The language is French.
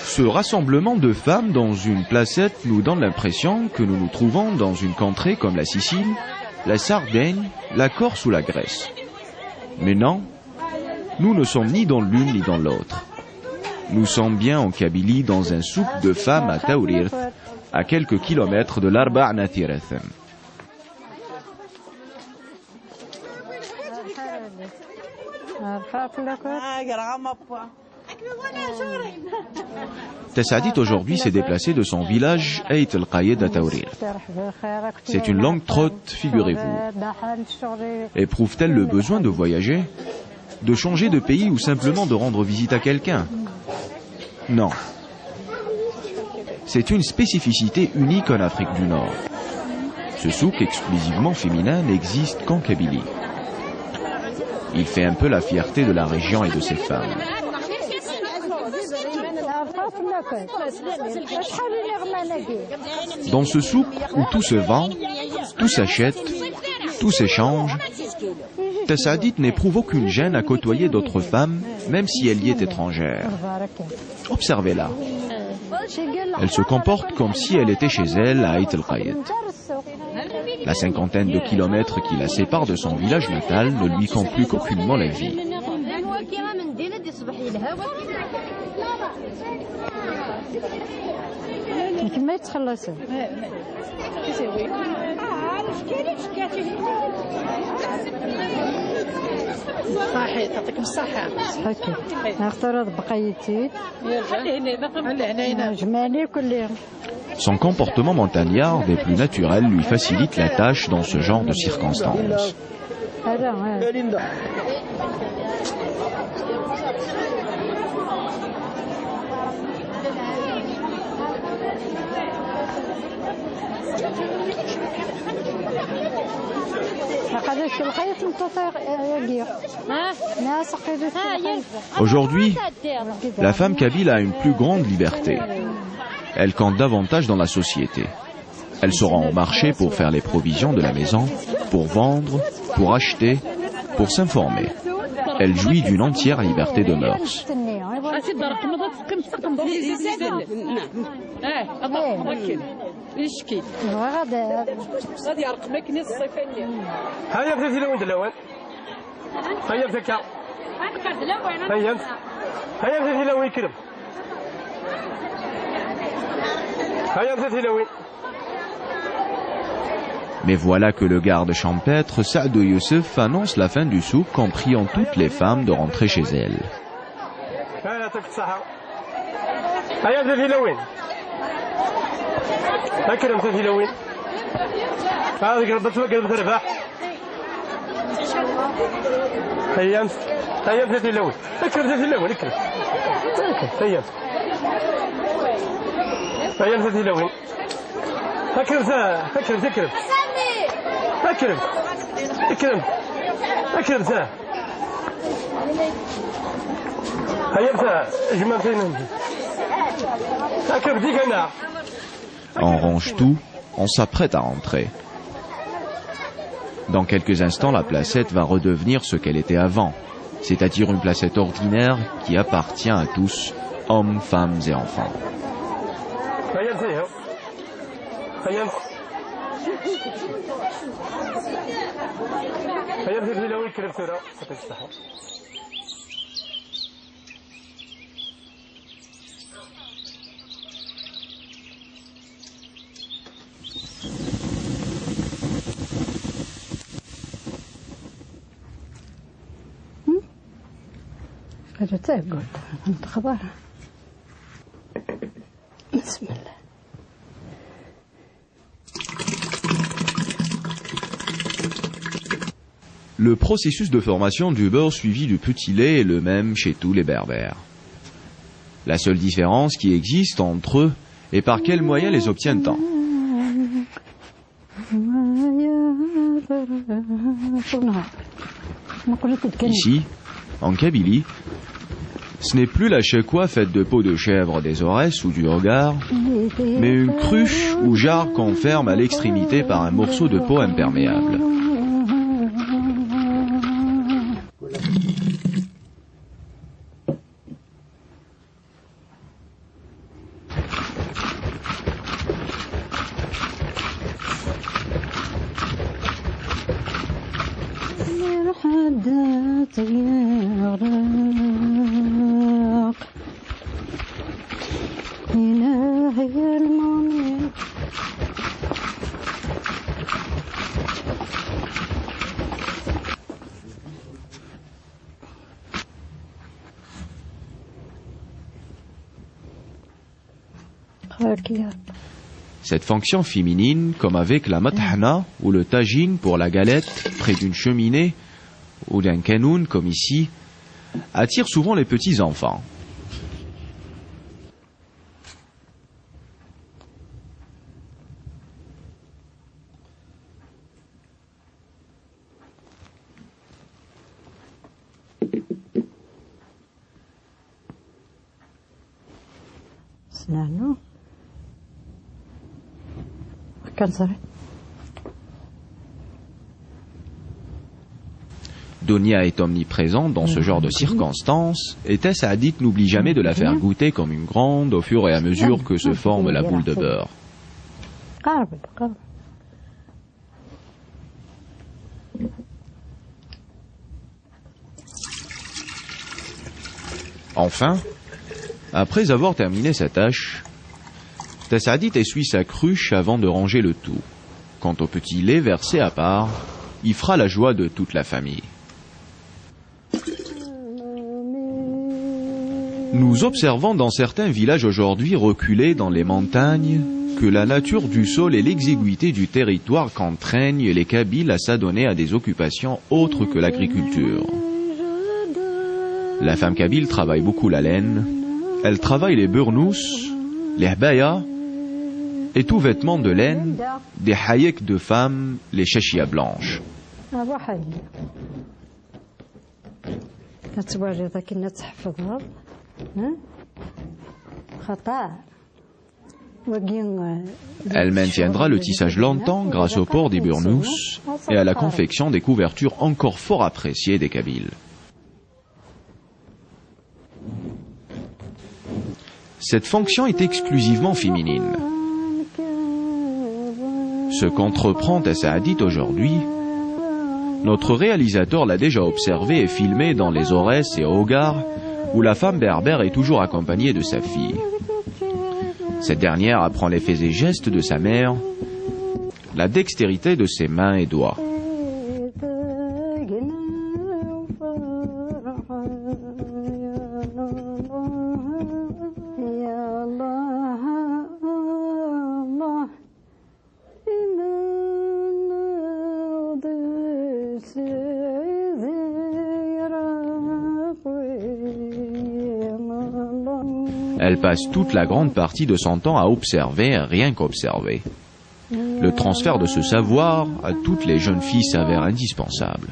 Ce rassemblement de femmes dans une placette nous donne l'impression que nous nous trouvons dans une contrée comme la Sicile, la Sardaigne, la Corse ou la Grèce. Mais non, nous ne sommes ni dans l'une ni dans l'autre. Nous sommes bien en Kabylie dans un souk de femmes à Taourir, à quelques kilomètres de l'Arba' Nathirathem. Tessadit aujourd'hui s'est déplacé de son village Ait el-Qayed à Taourir. C'est une longue trotte, figurez-vous. Éprouve-t-elle le besoin de voyager, de changer de pays ou simplement de rendre visite à quelqu'un? Non. C'est une spécificité unique en Afrique du Nord. Ce souk exclusivement féminin n'existe qu'en Kabylie. Il fait un peu la fierté de la région et de ses femmes. Dans ce souk où tout se vend, tout s'achète, tout s'échange, Tessadit n'éprouve aucune gêne à côtoyer d'autres femmes, même si elle y est étrangère. Observez-la. Elle se comporte comme si elle était chez elle à Ait el-Qayed. La cinquantaine de kilomètres qui la séparent de son village natal ne lui complique aucunement la vie. Son comportement montagnard des plus naturels lui facilite la tâche dans ce genre de circonstances. Aujourd'hui, la femme kabyle a une plus grande liberté. Elle compte davantage dans la société. Elle se rend au marché pour faire les provisions de la maison, pour vendre, pour acheter, pour s'informer. Elle jouit d'une entière liberté de mœurs. Mais voilà que le garde champêtre Saadou Youssef annonce la fin du souk en priant toutes les femmes de rentrer chez elles. On range tout, on s'apprête à rentrer. Dans quelques instants, la placette va redevenir ce qu'elle était avant, c'est-à-dire une placette ordinaire qui appartient à tous, hommes, femmes et enfants. Le processus de formation du beurre suivi du petit lait est le même chez tous les berbères. La seule différence qui existe entre eux est par quels moyens les obtiennent-on. Ici, en Kabylie, Ce n'est plus la chekwa faite de peau de chèvre des Aurès ou du Hogar, mais une cruche ou jarre qu'on ferme à l'extrémité par un morceau de peau imperméable. Cette fonction féminine, comme avec la mathana ou le tagine pour la galette près d'une cheminée ou d'un canoun comme ici, attire souvent les petits-enfants. Donia est omniprésente dans ce genre de circonstances et Tess Hadid n'oublie jamais de la faire goûter comme une grande au fur et à mesure que se forme la boule de beurre. Enfin, après avoir terminé sa tâche, Tess Hadid essuie sa cruche avant de ranger le tout. Quant au petit lait versé à part, il fera la joie de toute la famille. Nous observons dans certains villages aujourd'hui reculés dans les montagnes que la nature du sol et l'exiguïté du territoire contraignent les Kabyles à s'adonner à des occupations autres que l'agriculture. La femme kabyle travaille beaucoup la laine, elle travaille les burnous, les hbaya et tout vêtement de laine, des hayeks de femmes, les chachia blanches. Elle maintiendra le tissage longtemps grâce au port des burnous et à la confection des couvertures encore fort appréciées des Kabyles. Cette fonction est exclusivement féminine. Ce qu'entreprend Tess Hadid aujourd'hui, notre réalisateur l'a déjà observé et filmé dans les Aurès et Hogar, où la femme berbère est toujours accompagnée de sa fille. Cette dernière apprend les faits et gestes de sa mère, la dextérité de ses mains et doigts. Elle passe toute la grande partie de son temps à observer, rien qu'observer. Le transfert de ce savoir à toutes les jeunes filles s'avère indispensable.